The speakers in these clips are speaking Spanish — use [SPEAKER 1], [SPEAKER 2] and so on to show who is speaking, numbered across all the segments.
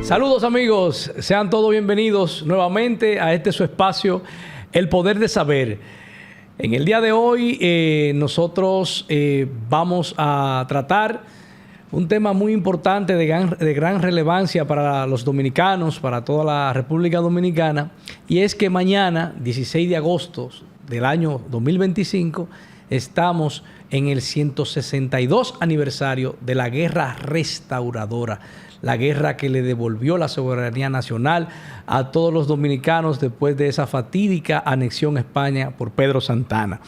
[SPEAKER 1] Saludos amigos, sean todos bienvenidos nuevamente a este su espacio, El Poder de Saber. En el día de hoy nosotros vamos a tratar un tema muy importante de gran relevancia para los dominicanos, para toda la República Dominicana, y es que mañana, 16 de agosto del año 2025, estamos en el 162 aniversario de la Guerra Restauradora, la guerra que le devolvió la soberanía nacional a todos los dominicanos después de esa fatídica anexión a España por Pedro Santana.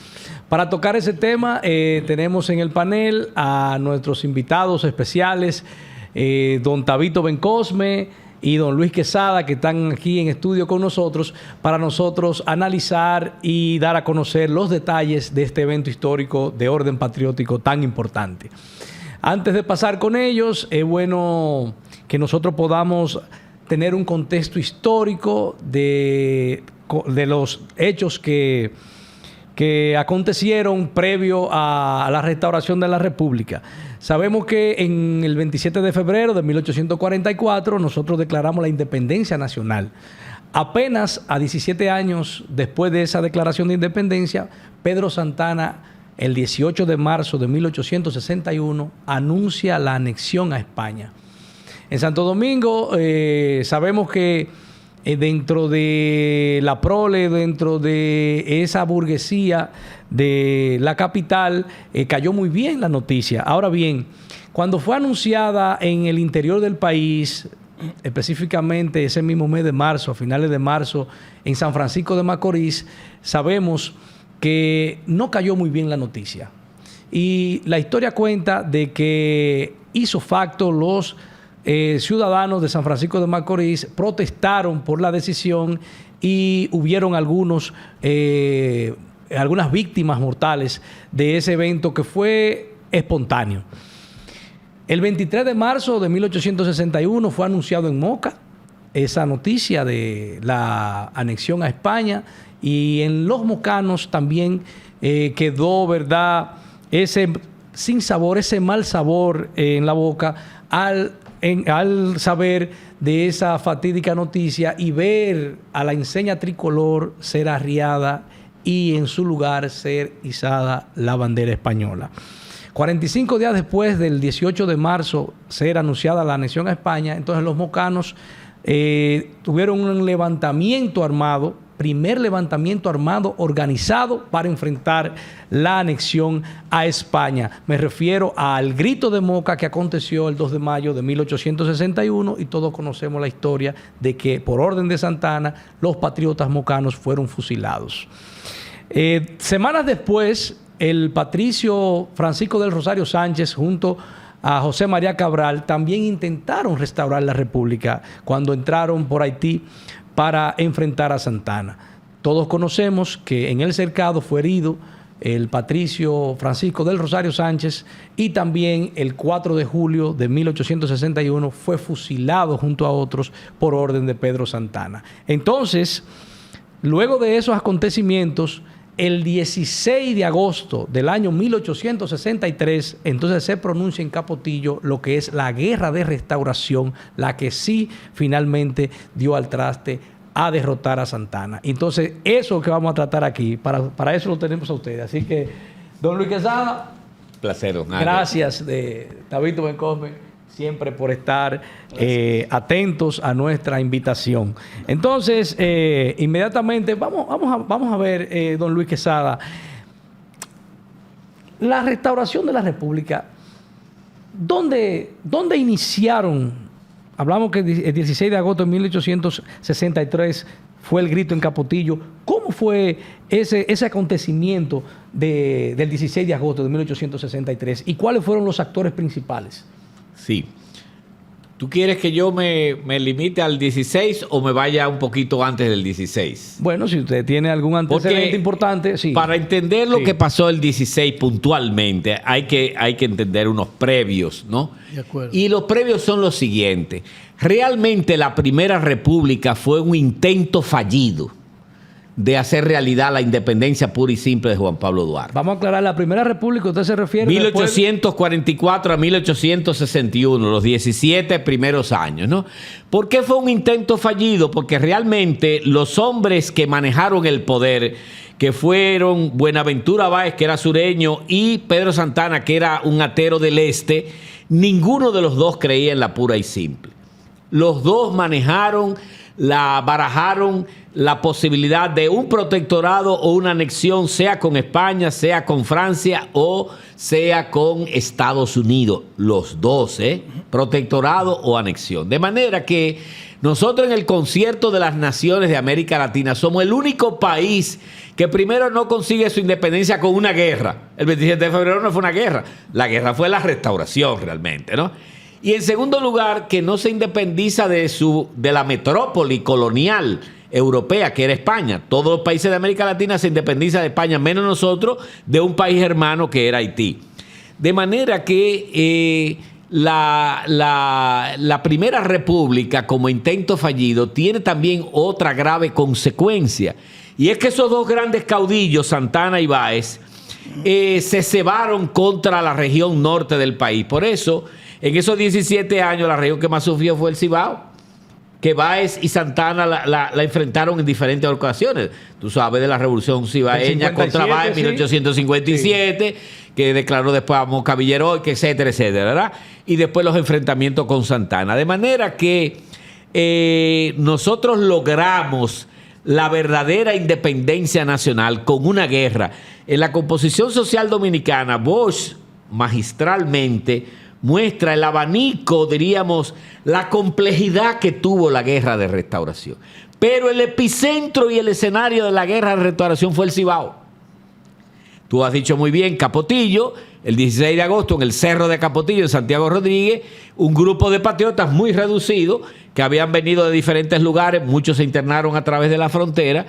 [SPEAKER 1] Para tocar ese tema tenemos en el panel a nuestros invitados especiales, don Tabito Bencosme y don Luis Quesada, que están aquí en estudio con nosotros, para nosotros analizar y dar a conocer los detalles de este evento histórico de orden patriótico tan importante. Antes de pasar con ellos, es bueno que nosotros podamos tener un contexto histórico de los hechos que acontecieron previo a la restauración de la República. Sabemos que en el 27 de febrero de 1844 nosotros declaramos la independencia nacional. Apenas a 17 años después de esa declaración de independencia, Pedro Santana, el 18 de marzo de 1861, anuncia la anexión a España. En Santo Domingo sabemos que dentro de la prole, dentro de esa burguesía de la capital, cayó muy bien la noticia. Ahora bien, cuando fue anunciada en el interior del país, específicamente ese mismo mes de marzo, a finales de marzo, en San Francisco de Macorís, sabemos que no cayó muy bien la noticia. Y la historia cuenta de que hizo facto los ciudadanos de San Francisco de Macorís protestaron por la decisión y hubieron algunas víctimas mortales de ese evento que fue espontáneo. El 23 de marzo de 1861 fue anunciado en Moca esa noticia de la anexión a España, y en los mocanos también quedó, ¿verdad?, ese sinsabor, ese mal sabor en la boca al saber de esa fatídica noticia y ver a la enseña tricolor ser arriada y en su lugar ser izada la bandera española. 45 días después del 18 de marzo ser anunciada la anexión a España, entonces los mocanos tuvieron un levantamiento armado, primer levantamiento armado organizado para enfrentar la anexión a España. Me refiero al Grito de Moca, que aconteció el 2 de mayo de 1861, y todos conocemos la historia de que por orden de Santana los patriotas mocanos fueron fusilados. Semanas después, el patricio Francisco del Rosario Sánchez junto a José María Cabral también intentaron restaurar la República cuando entraron por Haití para enfrentar a Santana. Todos conocemos que en el cercado fue herido el patricio Francisco del Rosario Sánchez, y también el 4 de julio de 1861 fue fusilado junto a otros por orden de Pedro Santana. Entonces, luego de esos acontecimientos, el 16 de agosto del año 1863, entonces se pronuncia en Capotillo lo que es la Guerra de Restauración, la que sí finalmente dio al traste a derrotar a Santana. Entonces, eso que vamos a tratar aquí, para eso lo tenemos a ustedes. Así que, don Luis Quesada,
[SPEAKER 2] placer, don
[SPEAKER 1] gracias de Tabito Bencosme, siempre por estar atentos a nuestra invitación. Entonces, inmediatamente, vamos a ver, don Luis Quesada, la restauración de la República, ¿dónde iniciaron? Hablamos que el 16 de agosto de 1863 fue el grito en Capotillo. ¿Cómo fue ese acontecimiento del 16 de agosto de 1863? ¿Y cuáles fueron los actores principales?
[SPEAKER 2] Sí. ¿Tú quieres que yo me limite al 16 o me vaya un poquito antes del 16?
[SPEAKER 1] Bueno, si usted tiene algún antecedente importante, sí.
[SPEAKER 2] Para entender lo que pasó el 16 puntualmente, hay que entender unos previos, ¿no?
[SPEAKER 1] De acuerdo.
[SPEAKER 2] Y los previos son los siguientes. Realmente la Primera República fue un intento fallido de hacer realidad la independencia pura y simple de Juan Pablo Duarte.
[SPEAKER 1] Vamos a aclarar, la primera república, ¿usted se refiere?
[SPEAKER 2] 1844 a 1861, los 17 primeros años, ¿no? ¿Por qué fue un intento fallido? Porque realmente los hombres que manejaron el poder, que fueron Buenaventura Báez, que era sureño, y Pedro Santana, que era un atero del este, ninguno de los dos creía en la pura y simple. Los dos barajaron la posibilidad de un protectorado o una anexión, sea con España, sea con Francia o sea con Estados Unidos. Los dos, protectorado o anexión. De manera que nosotros en el Concierto de las Naciones de América Latina somos el único país que primero no consigue su independencia con una guerra. El 27 de febrero no fue una guerra. La guerra fue la restauración realmente, ¿no? Y en segundo lugar, que no se independiza de la metrópoli colonial europea, que era España. Todos los países de América Latina se independizan de España, menos nosotros, de un país hermano que era Haití. De manera que la Primera República, como intento fallido, tiene también otra grave consecuencia. Y es que esos dos grandes caudillos, Santana y Báez, se cebaron contra la región norte del país. Por eso, en esos 17 años, la región que más sufrió fue el Cibao, que Báez y Santana la enfrentaron en diferentes ocasiones. Tú sabes de la revolución cibaeña contra Báez en 1857, sí, que declaró después a Moca Villeroy, etcétera, etcétera, ¿verdad? Y después los enfrentamientos con Santana. De manera que nosotros logramos la verdadera independencia nacional con una guerra. En la composición social dominicana, Bosch magistralmente muestra el abanico, diríamos, la complejidad que tuvo la guerra de restauración. Pero el epicentro y el escenario de la guerra de restauración fue el Cibao. Tú has dicho muy bien, Capotillo, el 16 de agosto en el Cerro de Capotillo, en Santiago Rodríguez, un grupo de patriotas muy reducido, que habían venido de diferentes lugares, muchos se internaron a través de la frontera,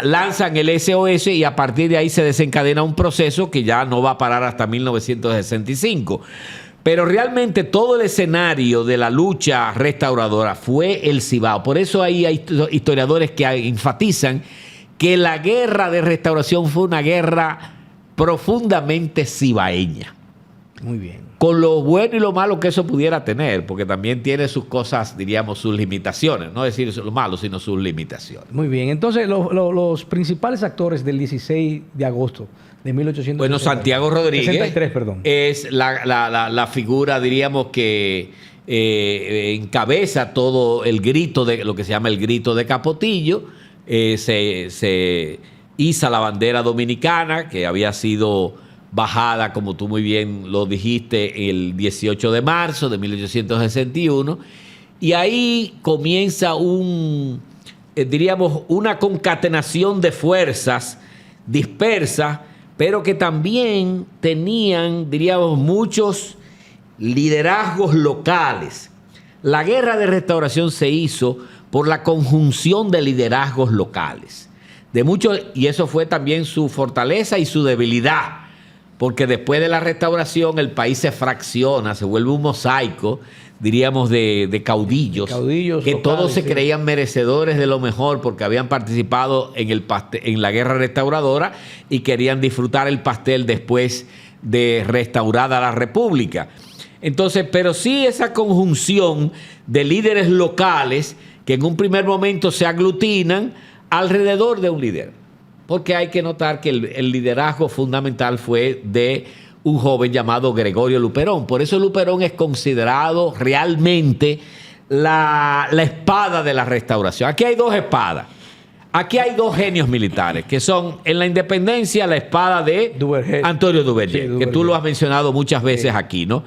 [SPEAKER 2] lanzan el SOS y a partir de ahí se desencadena un proceso que ya no va a parar hasta 1965. Pero realmente todo el escenario de la lucha restauradora fue el Cibao. Por eso ahí hay historiadores que enfatizan que la guerra de restauración fue una guerra profundamente cibaeña.
[SPEAKER 1] Muy bien.
[SPEAKER 2] Con lo bueno y lo malo que eso pudiera tener, porque también tiene sus cosas, diríamos, sus limitaciones. No decir lo malo, sino sus limitaciones.
[SPEAKER 1] Muy bien. Entonces, los principales actores del 16 de agosto de 1863.
[SPEAKER 2] Bueno, Santiago Rodríguez
[SPEAKER 1] 63, perdón.
[SPEAKER 2] Es la figura, diríamos, que encabeza todo el grito de lo que se llama el grito de Capotillo. Se iza la bandera dominicana, que había sido bajada, como tú muy bien lo dijiste, el 18 de marzo de 1861. Y ahí comienza diríamos, una concatenación de fuerzas dispersas, pero que también tenían, diríamos, muchos liderazgos locales. La guerra de restauración se hizo por la conjunción de liderazgos locales. De muchos, y eso fue también su fortaleza y su debilidad, porque después de la restauración el país se fracciona, se vuelve un mosaico, diríamos, de caudillos que locales, todos se creían merecedores de lo mejor porque habían participado en la guerra restauradora y querían disfrutar el pastel después de restaurada la República. Entonces, pero sí esa conjunción de líderes locales que en un primer momento se aglutinan alrededor de un líder. Porque hay que notar que el liderazgo fundamental fue de un joven llamado Gregorio Luperón. Por eso Luperón es considerado realmente la espada de la restauración. Aquí hay dos espadas. Aquí hay dos genios militares, que son en la independencia la espada de Antonio Duvergé, sí, que tú lo has mencionado muchas veces aquí, ¿no?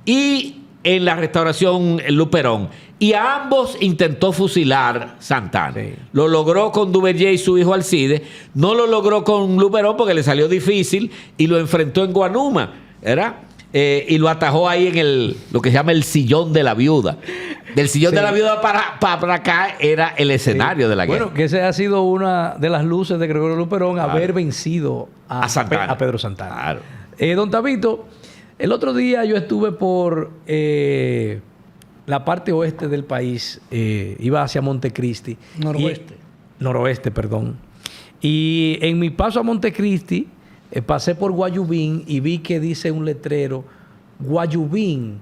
[SPEAKER 2] Y en la restauración Luperón. Y a ambos intentó fusilar Santana. Sí. Lo logró con Duvergé y su hijo Alcide. No lo logró con Luperón porque le salió difícil y lo enfrentó en Guanuma, ¿verdad? Y lo atajó ahí en lo que se llama el sillón de la viuda. Del sillón de la viuda para acá era el escenario de la guerra.
[SPEAKER 1] Bueno, que esa ha sido una de las luces de Gregorio Luperón, haber vencido a Pedro Santana. Claro. Don Tabito, el otro día yo estuve por la parte oeste del país, iba hacia Montecristi. Noroeste, perdón. Y en mi paso a Montecristi, pasé por Guayubín y vi que dice un letrero, Guayubín,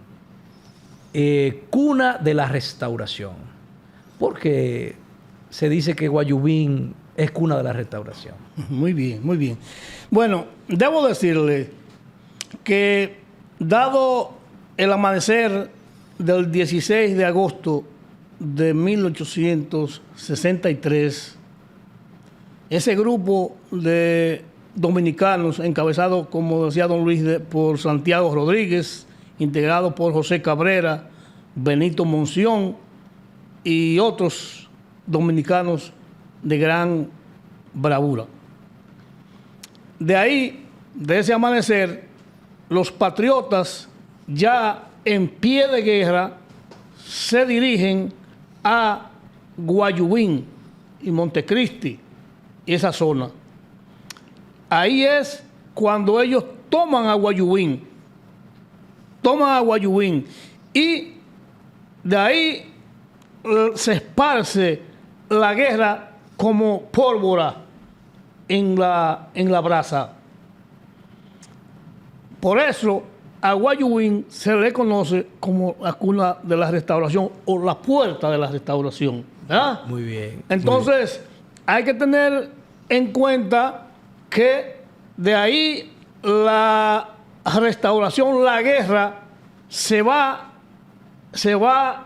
[SPEAKER 1] cuna de la restauración. Porque se dice que Guayubín es cuna de la restauración.
[SPEAKER 3] Muy bien, muy bien. Bueno, debo decirle que dado el amanecer del 16 de agosto de 1863, ese grupo de dominicanos encabezado, como decía don Luis, por Santiago Rodríguez, integrado por José Cabrera, Benito Monción y otros dominicanos de gran bravura. De ahí, de ese amanecer, los patriotas ya en pie de guerra se dirigen a Guayubín y Montecristi y esa zona. Ahí es cuando ellos toman a Guayubín y de ahí se esparce la guerra como pólvora en la brasa. Por eso a Guayubín se le conoce como la cuna de la restauración o la puerta de la restauración, ¿verdad?
[SPEAKER 1] Muy bien.
[SPEAKER 3] Entonces, hay que tener en cuenta que de ahí la restauración, la guerra, se va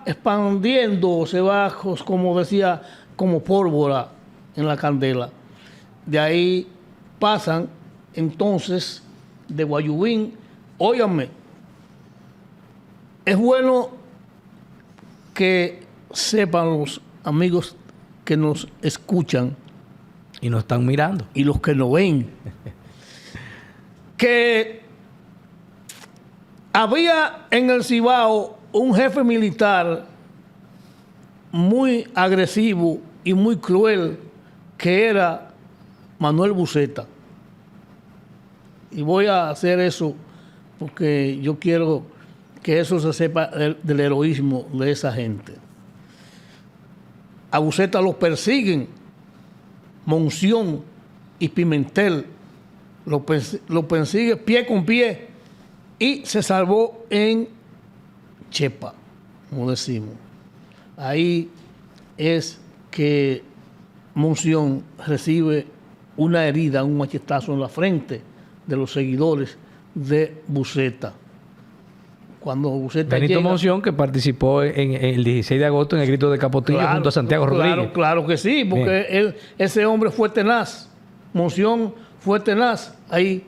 [SPEAKER 3] expandiendo, se va, como decía, como pólvora en la candela. De ahí pasan entonces de Guayubín. Óiganme, es bueno que sepan los amigos que nos escuchan
[SPEAKER 1] y nos están mirando
[SPEAKER 3] y los que nos ven que había en el Cibao un jefe militar muy agresivo y muy cruel que era Manuel Buceta. Y voy a hacer eso porque yo quiero que eso se sepa del heroísmo de esa gente. A Buceta lo persiguen Monción y Pimentel, lo persigue pie con pie y se salvó en Chepa, como decimos. Ahí es que Monción recibe una herida, un machetazo en la frente de los seguidores de Buceta. Cuando Buceta
[SPEAKER 1] Benito
[SPEAKER 3] llega,
[SPEAKER 1] Monción, que participó en el 16 de agosto en el grito de Capotillo junto a Santiago Rodríguez.
[SPEAKER 3] Claro que sí, porque ese hombre fue tenaz. Monción fue tenaz ahí.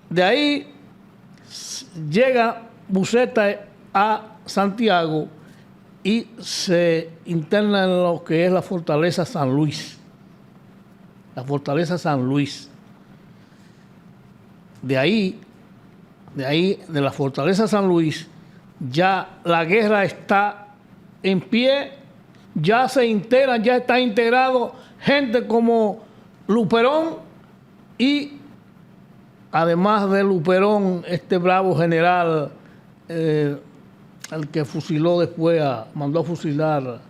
[SPEAKER 3] De ahí llega Buceta a Santiago y se interna en lo que es la fortaleza San Luis. La fortaleza San Luis. De la fortaleza San Luis, ya la guerra está en pie, ya se integran, ya está integrado gente como Luperón y además de Luperón, este bravo general, el que fusiló después, mandó a fusilar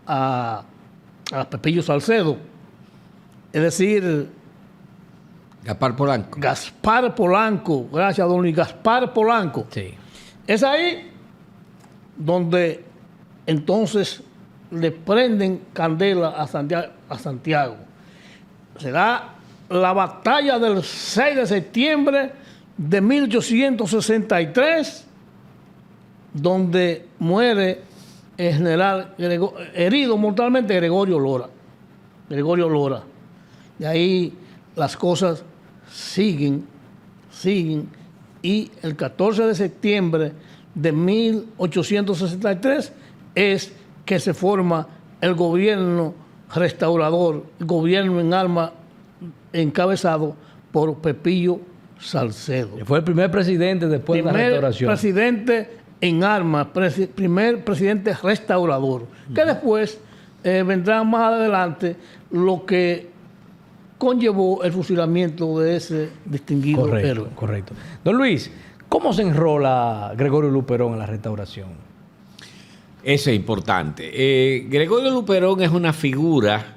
[SPEAKER 3] a Pepillo Salcedo, es decir,
[SPEAKER 2] Gaspar
[SPEAKER 3] Polanco, gracias, don Luis, Gaspar Polanco.
[SPEAKER 1] Sí.
[SPEAKER 3] Es ahí donde entonces le prenden candela a Santiago. Será la batalla del 6 de septiembre de 1863, donde muere el general herido mortalmente Gregorio Lora. De ahí las cosas siguen y el 14 de septiembre de 1863 es que se forma el gobierno restaurador, el gobierno en armas encabezado por Pepillo Salcedo.
[SPEAKER 1] Fue el primer presidente después de la restauración.
[SPEAKER 3] Presidente en armas, primer presidente restaurador, que después vendrá más adelante lo que conllevó el fusilamiento de ese distinguido héroe.
[SPEAKER 1] Correcto. Don Luis, ¿Cómo se enrola Gregorio Luperón en la Restauración?
[SPEAKER 2] Eso es importante. Gregorio Luperón es una figura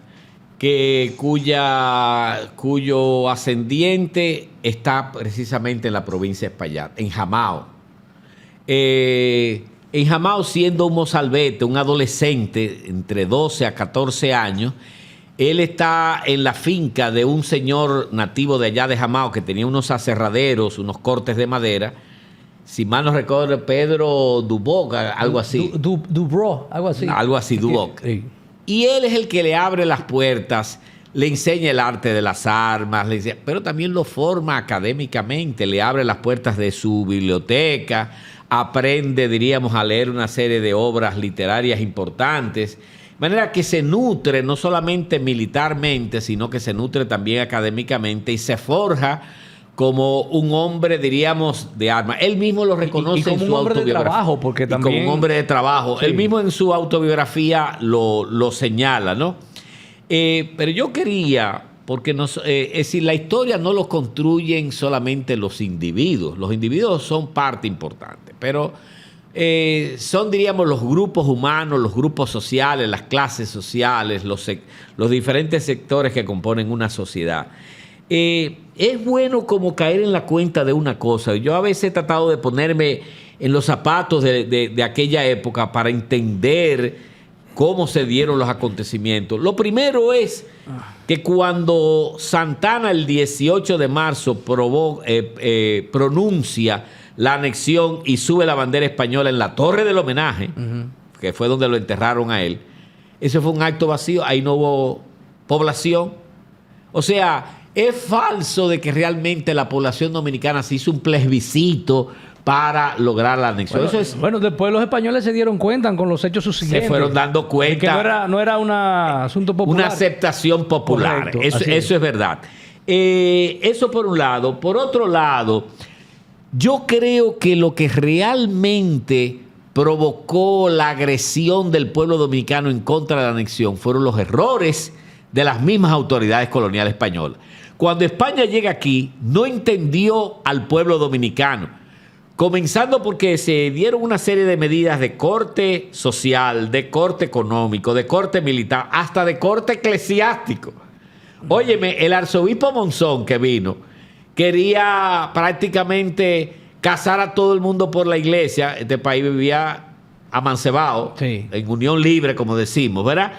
[SPEAKER 2] cuyo ascendiente está precisamente en la provincia de Espaillat, en Jamao. En Jamao, siendo un mozalbete, un adolescente entre 12 a 14 años, él está en la finca de un señor nativo de allá de Jamao que tenía unos aserraderos, unos cortes de madera. Si mal no recuerdo, Pedro Duboc, algo así.
[SPEAKER 1] Dubro, algo así.
[SPEAKER 2] Algo así, Duboc.
[SPEAKER 1] Sí.
[SPEAKER 2] Y él es el que le abre las puertas, le enseña el arte de las armas, pero también lo forma académicamente, le abre las puertas de su biblioteca, aprende, diríamos, a leer una serie de obras literarias importantes, de manera que se nutre no solamente militarmente, sino que se nutre también académicamente y se forja como un hombre, diríamos, de armas. Él mismo lo reconoce
[SPEAKER 1] y como
[SPEAKER 2] en su
[SPEAKER 1] un hombre
[SPEAKER 2] autobiografía.
[SPEAKER 1] De trabajo, porque también...
[SPEAKER 2] como un hombre de trabajo.
[SPEAKER 1] Sí.
[SPEAKER 2] Él mismo en su autobiografía lo señala, ¿no? Pero yo quería, porque es decir, la historia no lo construyen solamente los individuos. Los individuos son parte importante, pero son, diríamos, los grupos humanos, los grupos sociales, las clases sociales, los diferentes sectores que componen una sociedad. Es bueno como caer en la cuenta de una cosa. Yo a veces he tratado de ponerme en los zapatos de aquella época para entender cómo se dieron los acontecimientos. Lo primero es que cuando Santana el 18 de marzo pronuncia la anexión y sube la bandera española en la Torre del Homenaje, que fue donde lo enterraron a él, ese fue un acto vacío, ahí no hubo población. O sea, es falso de que realmente la población dominicana se hizo un plebiscito para lograr la anexión.
[SPEAKER 1] Bueno, después los españoles se dieron cuenta con los hechos subsiguientes.
[SPEAKER 2] Se fueron dando cuenta.
[SPEAKER 1] Que no era un asunto popular.
[SPEAKER 2] Una aceptación popular.
[SPEAKER 1] Correcto,
[SPEAKER 2] eso es verdad. Eso por un lado. Por otro lado, yo creo que lo que realmente provocó la agresión del pueblo dominicano en contra de la anexión fueron los errores de las mismas autoridades coloniales españolas. Cuando España llega aquí, no entendió al pueblo dominicano, comenzando porque se dieron una serie de medidas de corte social, de corte económico, de corte militar, hasta de corte eclesiástico. Óyeme, el arzobispo Monzón que vino, quería prácticamente casar a todo el mundo por la iglesia. Este país vivía amancebado, sí, en unión libre, como decimos, ¿verdad?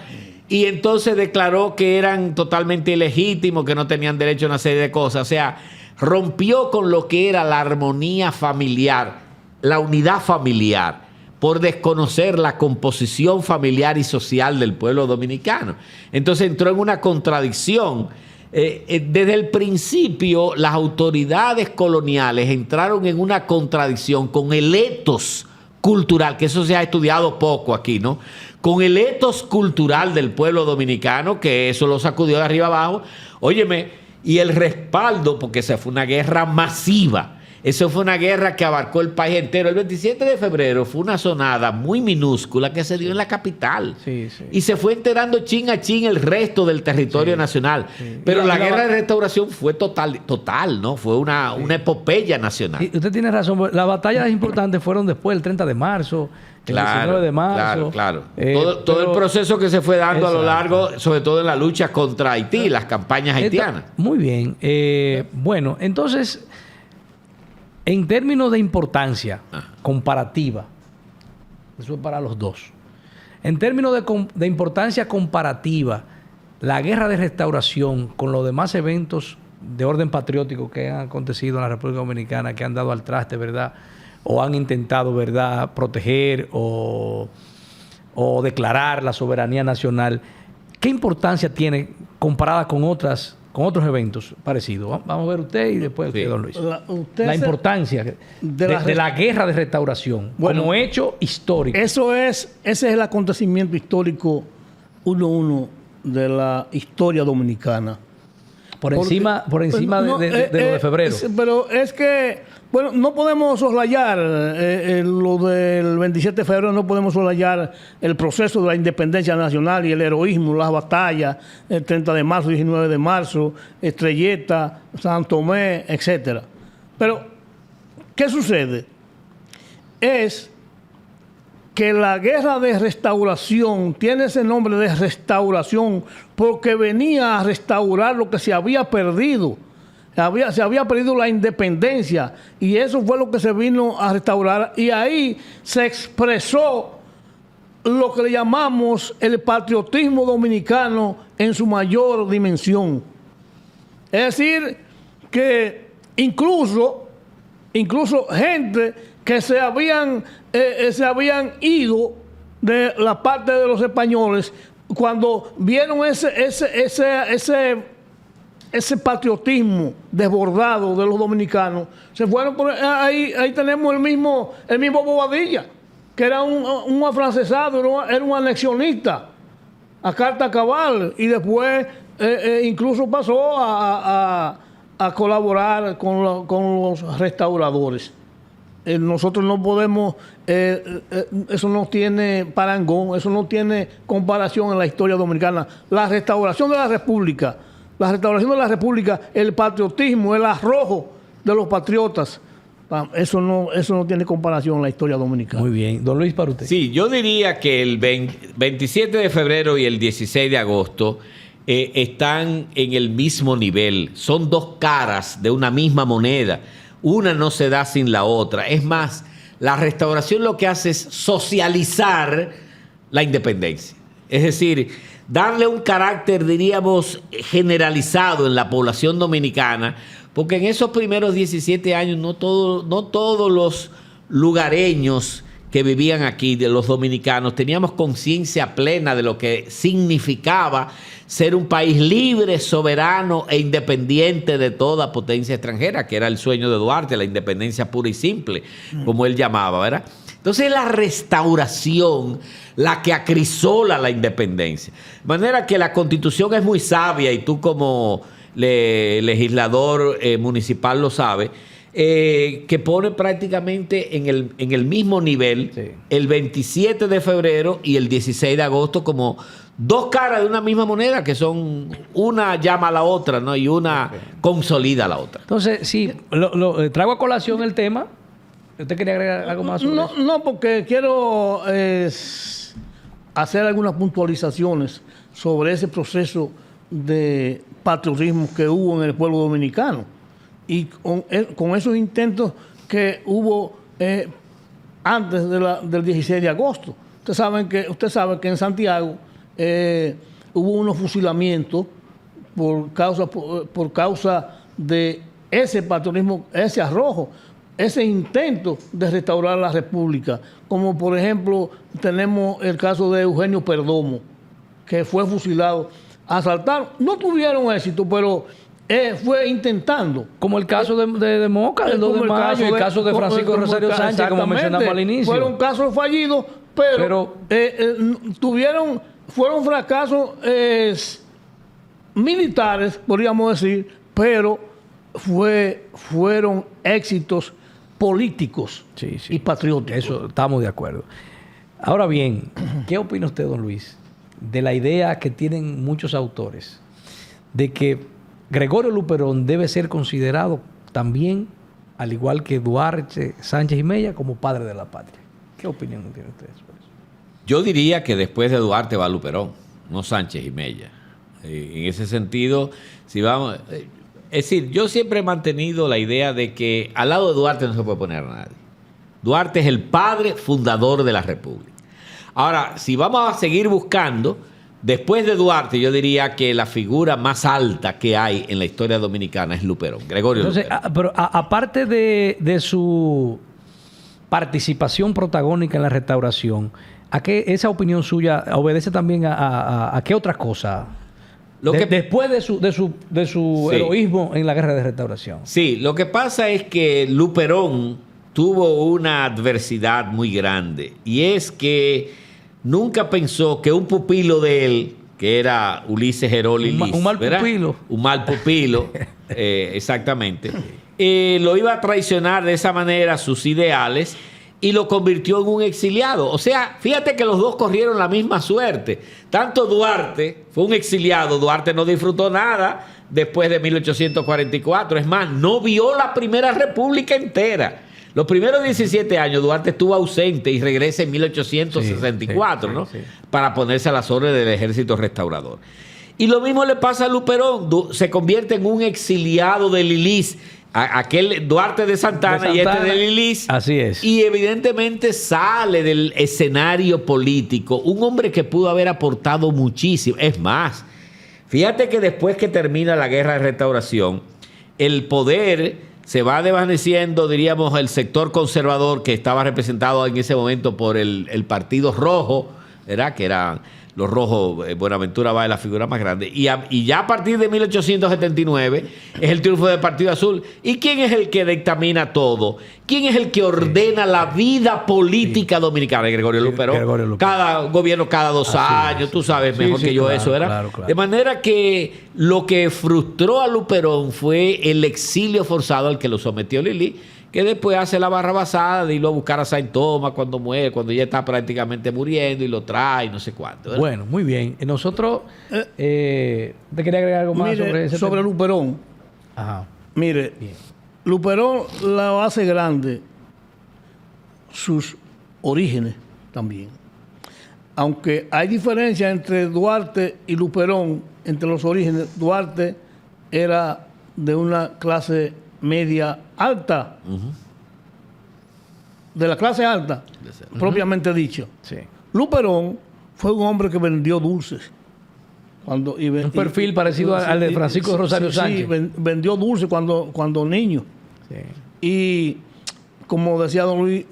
[SPEAKER 2] Y entonces declaró que eran totalmente ilegítimos, que no tenían derecho a una serie de cosas. O sea, rompió con lo que era la armonía familiar, la unidad familiar, por desconocer la composición familiar y social del pueblo dominicano. Entonces entró en una contradicción. Desde el principio, las autoridades coloniales entraron en una contradicción con el etos cultural, que eso se ha estudiado poco aquí, ¿no? Con el etos cultural del pueblo dominicano, que eso lo sacudió de arriba abajo. Óyeme, y el respaldo, porque esa fue una guerra masiva. Eso fue una guerra que abarcó el país entero. El 27 de febrero fue una sonada muy minúscula que se dio en la capital. Sí, sí. Y se fue enterando chin a chin el resto del territorio nacional. Sí. Pero la guerra de restauración fue total, ¿no? Fue una epopeya nacional.
[SPEAKER 1] Y usted tiene razón. Las batallas importantes fueron después, el 30 de marzo, el 19 de marzo.
[SPEAKER 2] Claro. Todo el proceso que se fue dando a lo largo, sobre todo en la lucha contra Haití, las campañas haitianas.
[SPEAKER 1] Muy bien. Bueno, entonces, en términos de importancia comparativa, eso es para los dos. En términos de importancia comparativa, la guerra de restauración con los demás eventos de orden patriótico que han acontecido en la República Dominicana, que han dado al traste, ¿verdad? O han intentado, ¿verdad?, proteger o declarar la soberanía nacional. ¿Qué importancia tiene comparada con otros eventos parecidos? Vamos a ver usted y después usted, don Luis. La importancia de la guerra de restauración, bueno, como hecho histórico.
[SPEAKER 3] Ese es el acontecimiento histórico 1-1 de la historia dominicana.
[SPEAKER 1] Por encima de lo de febrero.
[SPEAKER 3] Pero es que, bueno, no podemos soslayar lo del 27 de febrero, no podemos soslayar el proceso de la independencia nacional y el heroísmo, las batallas, el 30 de marzo, 19 de marzo, Estrelleta, San Tomé, etcétera. Pero ¿qué sucede? Es que la guerra de restauración tiene ese nombre de restauración porque venía a restaurar lo que se había perdido. Se había perdido la independencia y eso fue lo que se vino a restaurar. Y ahí se expresó lo que le llamamos el patriotismo dominicano en su mayor dimensión. Es decir, que incluso gente que se habían ido de la parte de los españoles, cuando vieron ese patriotismo desbordado de los dominicanos, se fueron por ahí tenemos el mismo Bobadilla, que era un afrancesado, era un anexionista a carta cabal, y después incluso pasó a colaborar con los restauradores. Nosotros no podemos, eso no tiene parangón, eso no tiene comparación en la historia dominicana. La restauración de la República, el patriotismo, el arrojo de los patriotas, eso no tiene comparación en la historia dominicana.
[SPEAKER 1] Muy bien. Don Luis, para usted.
[SPEAKER 2] Sí, yo diría que el 27 de febrero y el 16 de agosto están en el mismo nivel. Son dos caras de una misma moneda. Una no se da sin la otra. Es más, la restauración lo que hace es socializar la independencia. Es decir, darle un carácter, diríamos, generalizado en la población dominicana, porque en esos primeros 17 años no todos los lugareños que vivían aquí, de los dominicanos, teníamos conciencia plena de lo que significaba ser un país libre, soberano e independiente de toda potencia extranjera, que era el sueño de Duarte, la independencia pura y simple, como él llamaba, ¿verdad? Entonces la restauración, la que acrisola la independencia. De manera que la Constitución es muy sabia, y tú como legislador municipal lo sabes, que pone prácticamente en el mismo nivel, sí, el 27 de febrero y el 16 de agosto como dos caras de una misma moneda, que son una llama a la otra, ¿no? Y una consolida a la otra.
[SPEAKER 1] Entonces, sí, traigo a colación el tema. ¿Usted quería agregar algo más sobre eso?
[SPEAKER 3] No, porque quiero hacer algunas puntualizaciones sobre ese proceso de patriotismo que hubo en el pueblo dominicano y con esos intentos que hubo antes del 16 de agosto. Usted sabe que en Santiago hubo unos fusilamientos por causa de ese patriotismo, ese arrojo, ese intento de restaurar la República. Como por ejemplo tenemos el caso de Eugenio Perdomo, que fue fusilado. Asaltaron, no tuvieron éxito, pero fue intentando.
[SPEAKER 1] Como el caso de Moca, del 2 de mayo, el caso de Francisco Rosario Sánchez, como mencionamos al inicio.
[SPEAKER 3] Fueron casos fallidos, pero fueron fracasos militares, podríamos decir, pero fueron éxitos políticos, sí, y patrióticos.
[SPEAKER 1] Eso estamos de acuerdo. Ahora bien, ¿qué opina usted, don Luis, de la idea que tienen muchos autores de que Gregorio Luperón debe ser considerado también, al igual que Duarte, Sánchez y Mella, como padre de la patria? ¿Qué opinión tiene usted sobre eso?
[SPEAKER 2] Yo diría que después de Duarte va Luperón, no Sánchez y Mella. En ese sentido, si vamos... Es decir, yo siempre he mantenido la idea de que al lado de Duarte no se puede poner a nadie. Duarte es el padre fundador de la República. Ahora, si vamos a seguir buscando, después de Duarte, yo diría que la figura más alta que hay en la historia dominicana es Luperón, Gregorio Luperón.
[SPEAKER 1] Pero aparte de su participación protagónica en la restauración, ¿a qué esa opinión suya obedece también a qué otra cosa? Después de su sí, heroísmo en la guerra de restauración.
[SPEAKER 2] Sí, lo que pasa es que Luperón tuvo una adversidad muy grande, y es que nunca pensó que un pupilo de él, que era Ulises Geroli Liz,
[SPEAKER 1] un mal pupilo.
[SPEAKER 2] Un mal pupilo, exactamente, lo iba a traicionar de esa manera sus ideales, y lo convirtió en un exiliado. O sea, fíjate que los dos corrieron la misma suerte. Tanto Duarte fue un exiliado. Duarte no disfrutó nada después de 1844. Es más, no vio la Primera República entera. Los primeros 17 años Duarte estuvo ausente y regresa en 1864, ¿no? Para ponerse a las órdenes del ejército restaurador. Y lo mismo le pasa a Luperón, se convierte en un exiliado de Lilis, aquel Duarte de Santana y este de Lilis.
[SPEAKER 1] Así es.
[SPEAKER 2] Y evidentemente sale del escenario político, un hombre que pudo haber aportado muchísimo. Es más, fíjate que después que termina la guerra de restauración, el poder se va desvaneciendo, diríamos, el sector conservador que estaba representado en ese momento por el Partido Rojo, ¿verdad? Que eran los rojos. Buenaventura va de la figura más grande. Y ya a partir de 1879 es el triunfo del Partido Azul. ¿Y quién es el que dictamina todo? ¿Quién es el que ordena la vida política dominicana? Gregorio Luperón. Cada gobierno cada 2 años, tú sabes mejor que yo, claro, eso, ¿verdad? Claro. De manera que lo que frustró a Luperón fue el exilio forzado al que lo sometió Lili, que después hace la barrabasada de irlo a buscar a Saint Thomas cuando muere, cuando ya está prácticamente muriendo, y lo trae, no sé cuánto, ¿verdad?
[SPEAKER 1] Bueno, muy bien. Nosotros, ¿te quería agregar algo más
[SPEAKER 3] sobre Luperón?
[SPEAKER 1] Ajá.
[SPEAKER 3] Mire, bien. Luperón la hace grande sus orígenes también. Aunque hay diferencia entre Duarte y Luperón, entre los orígenes, Duarte era de una clase media alta, de la clase alta, propiamente dicho. Sí. Luperón fue un hombre que vendió dulces.
[SPEAKER 1] Un perfil parecido al de Francisco Rosario Sánchez.
[SPEAKER 3] Sí, vendió dulces cuando niño. Sí. Y como decía don Luis,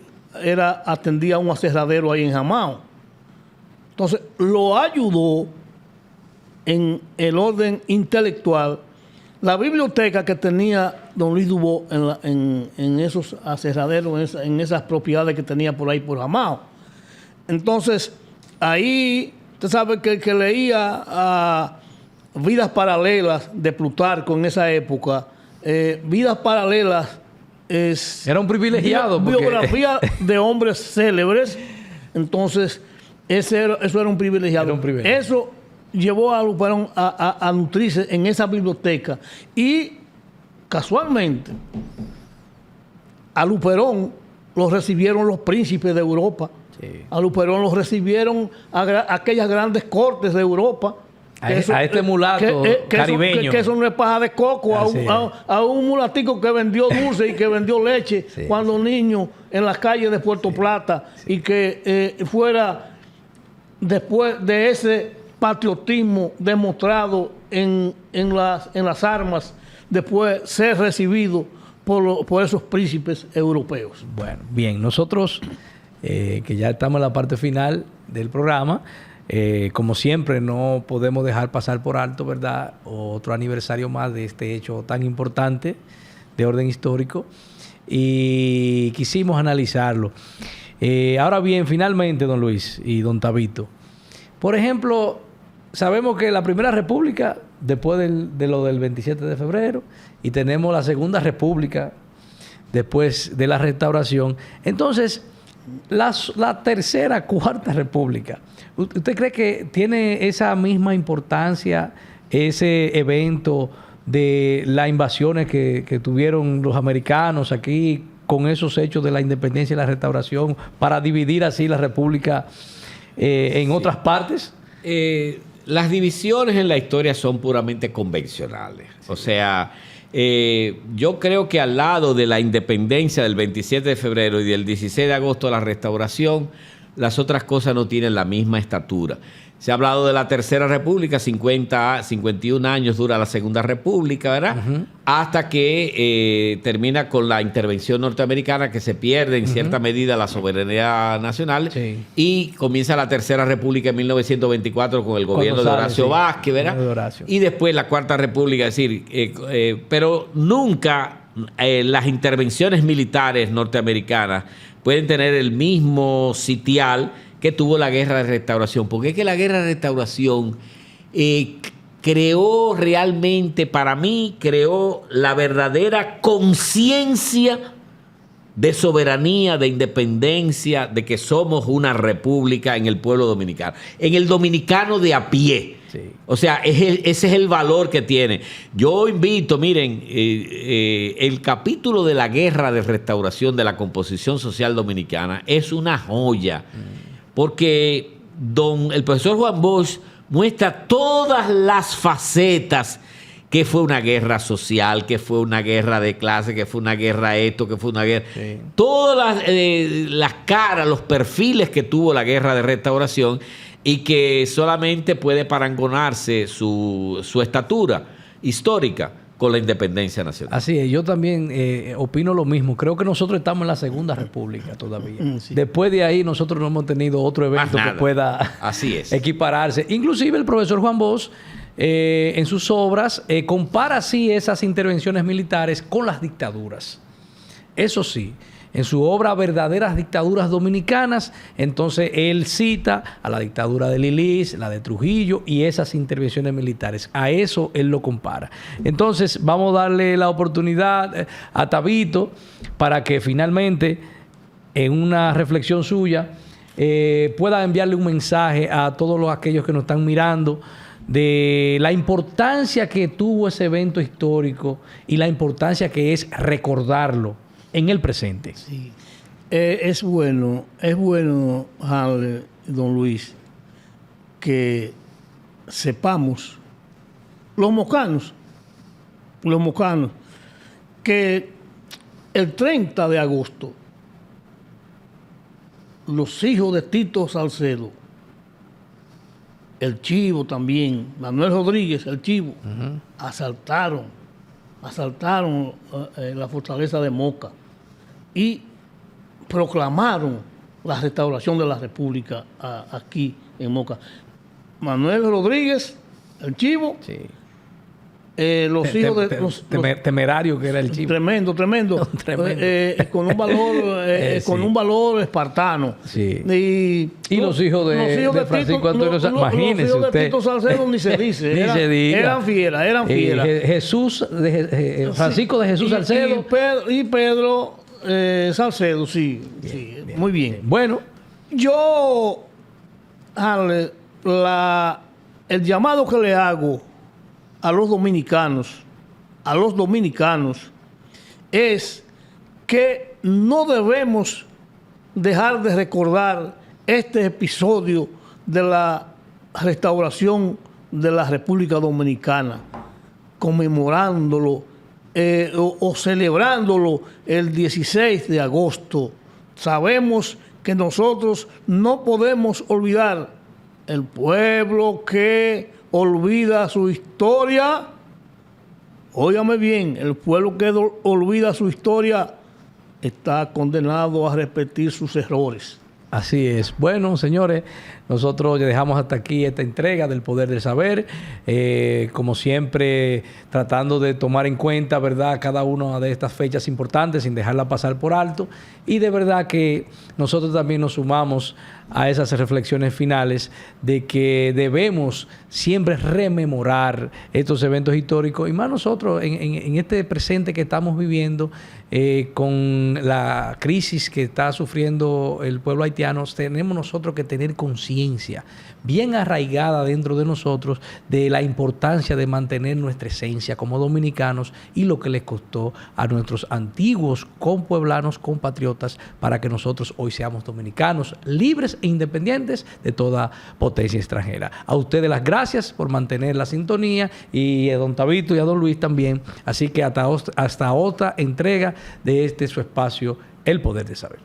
[SPEAKER 3] atendía a un aserradero ahí en Jamao. Entonces, lo ayudó en el orden intelectual. La biblioteca que tenía don Luis Dubó en esos aserraderos, en esas propiedades que tenía por ahí por Jamao. Entonces, ahí, usted sabe que leía Vidas Paralelas de Plutarco en esa época. Vidas Paralelas
[SPEAKER 1] era un privilegiado.
[SPEAKER 3] Biografía de hombres célebres. Entonces, eso era un privilegiado.
[SPEAKER 1] Era un privilegio.
[SPEAKER 3] Eso llevó a Luperón a nutrirse en esa biblioteca. Y casualmente, a Luperón lo recibieron los príncipes de Europa. Sí. A Luperón lo recibieron aquellas grandes cortes de Europa.
[SPEAKER 1] A este mulato caribeño.
[SPEAKER 3] Que eso no es paja de coco. A un mulatico que vendió dulce y que vendió leche cuando niño en las calles de Puerto Plata. Sí. Y que fuera después de ese patriotismo demostrado en las armas, después ser recibido por esos príncipes europeos.
[SPEAKER 1] Bueno, bien, nosotros que ya estamos en la parte final del programa, como siempre no podemos dejar pasar por alto, ¿verdad?, otro aniversario más de este hecho tan importante de orden histórico, y quisimos analizarlo. Ahora bien, finalmente, don Luis y don Tabito, por ejemplo, sabemos que la Primera República, después de lo del 27 de febrero, y tenemos la Segunda República después de la Restauración. Entonces, la Tercera, Cuarta República, ¿usted cree que tiene esa misma importancia ese evento de las invasiones que tuvieron los americanos aquí con esos hechos de la independencia y la restauración para dividir así la República en otras partes?
[SPEAKER 2] Las divisiones en la historia son puramente convencionales. Sí. O sea, yo creo que al lado de la independencia del 27 de febrero y del 16 de agosto de la restauración, las otras cosas no tienen la misma estatura. Se ha hablado de la Tercera República, 51 años dura la Segunda República, ¿verdad? Uh-huh. Hasta que termina con la intervención norteamericana, que se pierde en cierta medida la soberanía nacional, y comienza la Tercera República en 1924 con el gobierno de Horacio Vázquez, ¿verdad? Y después la Cuarta República, es decir, pero nunca las intervenciones militares norteamericanas pueden tener el mismo sitial que tuvo la Guerra de Restauración, porque es que la Guerra de Restauración creó realmente, para mí, creó la verdadera conciencia de soberanía, de independencia, de que somos una república en el pueblo dominicano, en el dominicano de a pie.
[SPEAKER 1] Sí.
[SPEAKER 2] O sea, ese es el valor que tiene. Yo invito, miren, el capítulo de la guerra de restauración de la composición social dominicana es una joya, porque el profesor Juan Bosch muestra todas las facetas que fue una guerra social, que fue una guerra de clase, que fue una guerra esto, que fue una guerra... Sí. Todas las caras, los perfiles que tuvo la guerra de restauración y que solamente puede parangonarse su estatura histórica con la independencia nacional.
[SPEAKER 1] Así es, yo también opino lo mismo. Creo que nosotros estamos en la Segunda República todavía. Sí. Después de ahí nosotros no hemos tenido otro evento que pueda equipararse. Inclusive el profesor Juan Bosch en sus obras compara así esas intervenciones militares con las dictaduras. Eso sí, en su obra Verdaderas Dictaduras Dominicanas, entonces él cita a la dictadura de Lilis, la de Trujillo y esas intervenciones militares. A eso él lo compara. Entonces vamos a darle la oportunidad a Tabito para que finalmente en una reflexión suya pueda enviarle un mensaje a todos aquellos que nos están mirando de la importancia que tuvo ese evento histórico y la importancia que es recordarlo en el presente.
[SPEAKER 3] Sí. Es bueno, Harley, don Luis, que sepamos, los mocanos, que el 30 de agosto, los hijos de Tito Salcedo, el Chivo también, Manuel Rodríguez, el Chivo, asaltaron la fortaleza de Moca y proclamaron la restauración de la República aquí en Moca. Manuel Rodríguez, el Chivo, sí. Los hijos de...
[SPEAKER 1] temerario que era el Chivo.
[SPEAKER 3] Tremendo. Con un valor espartano.
[SPEAKER 1] Sí. Y los hijos de Francisco Antonio Salcedo. Imagínese
[SPEAKER 3] los hijos
[SPEAKER 1] usted.
[SPEAKER 3] de Tito Salcedo ni se dice. Eran fieras.
[SPEAKER 1] Francisco de Jesús Salcedo.
[SPEAKER 3] Y Pedro Salcedo, sí. Muy bien.
[SPEAKER 1] Bueno.
[SPEAKER 3] Yo, Harley, el llamado que le hago a los dominicanos es que no debemos dejar de recordar este episodio de la restauración de la República Dominicana, conmemorándolo o celebrándolo el 16 de agosto. Sabemos que nosotros no podemos olvidar el pueblo que olvida su historia. Óigame bien, el pueblo que olvida su historia está condenado a repetir sus errores.
[SPEAKER 1] Así es. Bueno, señores, nosotros ya dejamos hasta aquí esta entrega del Poder del Saber. Como siempre, tratando de tomar en cuenta, ¿verdad?, cada una de estas fechas importantes sin dejarla pasar por alto. Y de verdad que nosotros también nos sumamos a esas reflexiones finales de que debemos siempre rememorar estos eventos históricos y más nosotros en este presente que estamos viviendo con la crisis que está sufriendo el pueblo haitiano. Tenemos nosotros que tener conciencia bien arraigada dentro de nosotros de la importancia de mantener nuestra esencia como dominicanos y lo que les costó a nuestros antiguos compueblanos, compatriotas, para que nosotros hoy seamos dominicanos libres e independientes de toda potencia extranjera. A ustedes las gracias por mantener la sintonía y a don Tabito y a don Luis también. Así que hasta otra entrega de su espacio, El Poder de Saber.